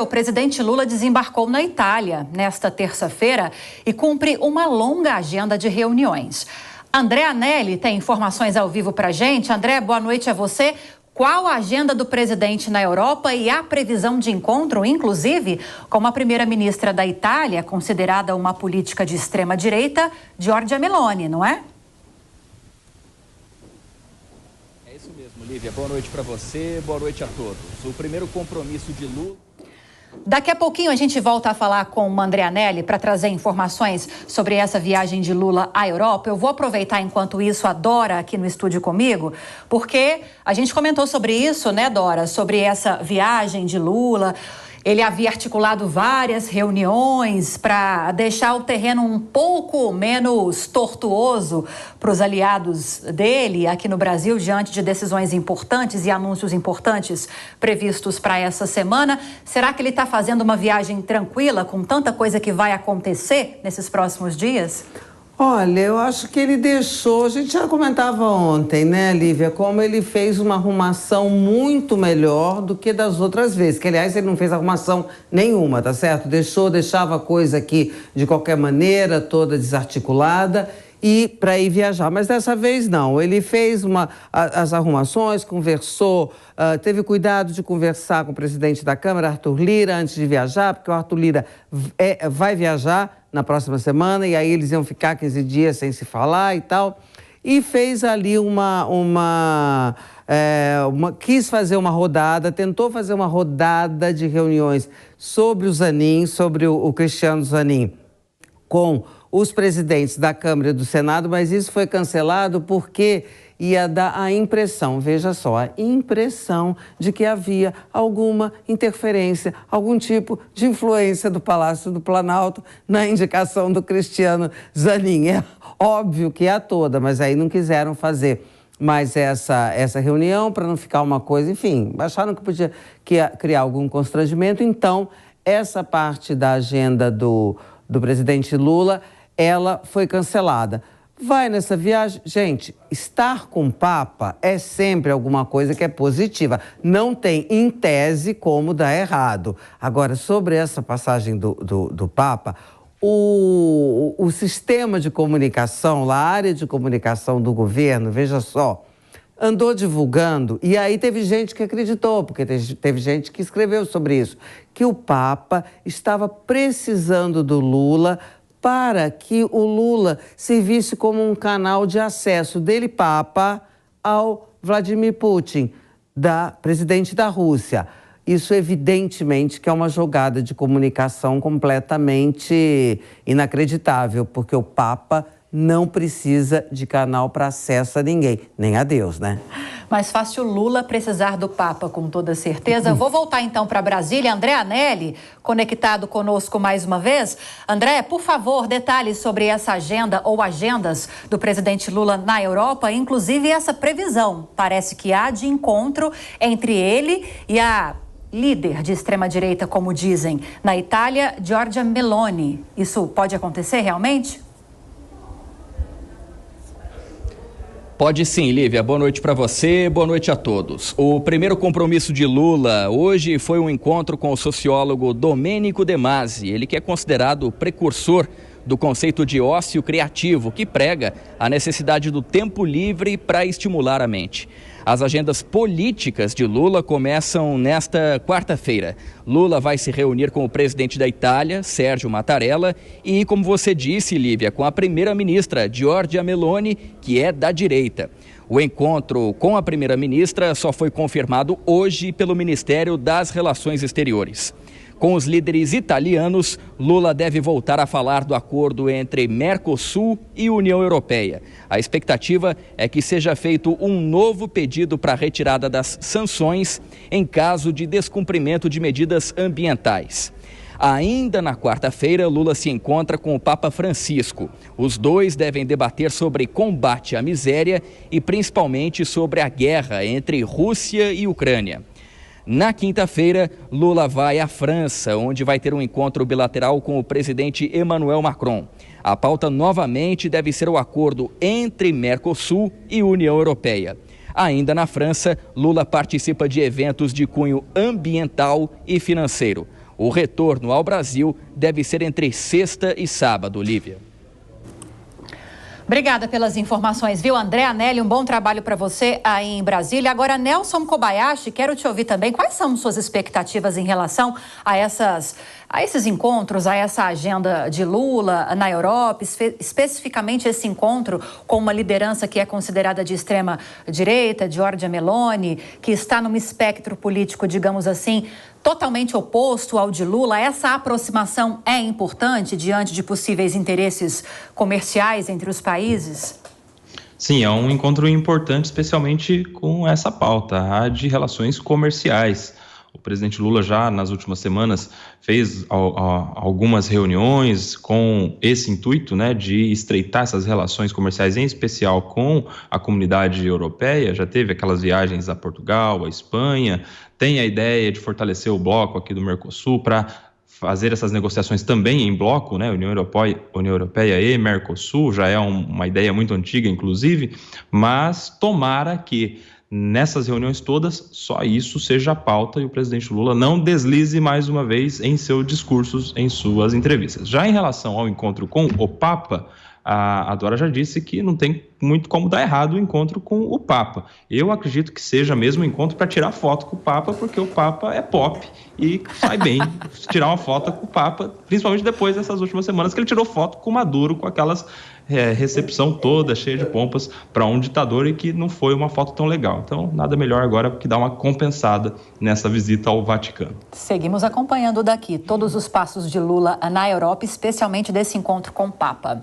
O presidente Lula desembarcou na Itália nesta terça-feira e cumpre uma longa agenda de reuniões. André Anelli tem informações ao vivo para a gente. André, boa noite a você. Qual a agenda do presidente na Europa e a previsão de encontro, inclusive, com a primeira-ministra da Itália, considerada uma política de extrema-direita, Giorgia Meloni, não é? É isso mesmo, Lívia. Boa noite para você, boa noite a todos. O primeiro compromisso de Lula... Daqui a pouquinho a gente volta a falar com o André Anelli para trazer informações sobre essa viagem de Lula à Europa. Eu vou aproveitar enquanto isso a Dora aqui no estúdio comigo, porque a gente comentou sobre isso, né, Dora? Sobre essa viagem de Lula. Ele havia articulado várias reuniões para deixar o terreno um pouco menos tortuoso para os aliados dele aqui no Brasil, diante de decisões importantes e anúncios importantes previstos para essa semana. Será que ele está fazendo uma viagem tranquila, com tanta coisa que vai acontecer nesses próximos dias? Olha, eu acho que ele deixou, a gente já comentava ontem, né, Lívia, como ele fez uma arrumação muito melhor do que das outras vezes, que aliás ele não fez arrumação nenhuma, tá certo? Deixava a coisa aqui de qualquer maneira, toda desarticulada, e para ir viajar, mas dessa vez não, ele fez as arrumações, conversou, teve cuidado de conversar com o presidente da Câmara, Arthur Lira, antes de viajar, porque o Arthur Lira vai viajar na próxima semana, e aí eles iam ficar 15 dias sem se falar e tal, e fez ali quis fazer uma rodada, tentou fazer uma rodada de reuniões sobre o Zanin, sobre o Cristiano Zanin, com os presidentes da Câmara e do Senado, mas isso foi cancelado porque ia dar a impressão, veja só, a impressão de que havia alguma interferência, algum tipo de influência do Palácio do Planalto na indicação do Cristiano Zanin. É óbvio que é toda, mas aí não quiseram fazer mais essa reunião para não ficar uma coisa, enfim, acharam que ia criar algum constrangimento. Então, essa parte da agenda do presidente Lula, ela foi cancelada. Vai nessa viagem, gente, estar com o Papa é sempre alguma coisa que é positiva. Não tem, em tese, como dar errado. Agora, sobre essa passagem do Papa, o sistema de comunicação, a área de comunicação do governo, veja só, andou divulgando, e aí teve gente que acreditou, porque teve gente que escreveu sobre isso, que o Papa estava precisando do Lula para que o Lula servisse como um canal de acesso dele, Papa, ao Vladimir Putin, presidente da Rússia. Isso, evidentemente, que é uma jogada de comunicação completamente inacreditável, porque o Papa não precisa de canal para acesso a ninguém, nem a Deus, né? Mais fácil Lula precisar do Papa, com toda certeza. Vou voltar então para Brasília. André Anelli, conectado conosco mais uma vez. André, por favor, detalhes sobre essa agenda ou agendas do presidente Lula na Europa, inclusive essa previsão. Parece que há de encontro entre ele e a líder de extrema-direita, como dizem, na Itália, Giorgia Meloni. Isso pode acontecer realmente? Pode sim, Lívia. Boa noite para você, boa noite a todos. O primeiro compromisso de Lula hoje foi um encontro com o sociólogo Domenico De Masi. Ele que é considerado o precursor do conceito de ócio criativo, que prega a necessidade do tempo livre para estimular a mente. As agendas políticas de Lula começam nesta quarta-feira. Lula vai se reunir com o presidente da Itália, Sérgio Mattarella, e, como você disse, Lívia, com a primeira-ministra, Giorgia Meloni, que é da direita. O encontro com a primeira-ministra só foi confirmado hoje pelo Ministério das Relações Exteriores. Com os líderes italianos, Lula deve voltar a falar do acordo entre Mercosul e União Europeia. A expectativa é que seja feito um novo pedido para a retirada das sanções em caso de descumprimento de medidas ambientais. Ainda na quarta-feira, Lula se encontra com o Papa Francisco. Os dois devem debater sobre combate à miséria e principalmente sobre a guerra entre Rússia e Ucrânia. Na quinta-feira, Lula vai à França, onde vai ter um encontro bilateral com o presidente Emmanuel Macron. A pauta novamente deve ser o acordo entre Mercosul e União Europeia. Ainda na França, Lula participa de eventos de cunho ambiental e financeiro. O retorno ao Brasil deve ser entre sexta e sábado, Olívia. Obrigada pelas informações, viu, André Anelli? Um bom trabalho para você aí em Brasília. Agora, Nelson Kobayashi, quero te ouvir também. Quais são suas expectativas em relação a esses encontros, a essa agenda de Lula na Europa, especificamente esse encontro com uma liderança que é considerada de extrema direita, Giorgia Meloni, que está num espectro político, digamos assim, totalmente oposto ao de Lula? Essa aproximação é importante diante de possíveis interesses comerciais entre os países? Sim, é um encontro importante, especialmente com essa pauta, a de relações comerciais. O presidente Lula já nas últimas semanas fez algumas reuniões com esse intuito, né, de estreitar essas relações comerciais, em especial com a comunidade europeia. Já teve aquelas viagens a Portugal, a Espanha, tem a ideia de fortalecer o bloco aqui do Mercosul para fazer essas negociações também em bloco, né, União Europeia e Mercosul, já é uma ideia muito antiga, inclusive, mas tomara que nessas reuniões todas, só isso seja a pauta e o presidente Lula não deslize mais uma vez em seus discursos, em suas entrevistas. Já em relação ao encontro com o Papa, a Dora já disse que não tem muito como dar errado o encontro com o Papa. Eu acredito que seja mesmo um encontro para tirar foto com o Papa, porque o Papa é pop e sai bem tirar uma foto com o Papa, principalmente depois dessas últimas semanas que ele tirou foto com o Maduro, com aquelas recepção toda, cheia de pompas para um ditador e que não foi uma foto tão legal. Então, nada melhor agora que dar uma compensada nessa visita ao Vaticano. Seguimos acompanhando daqui todos os passos de Lula na Europa, especialmente desse encontro com o Papa.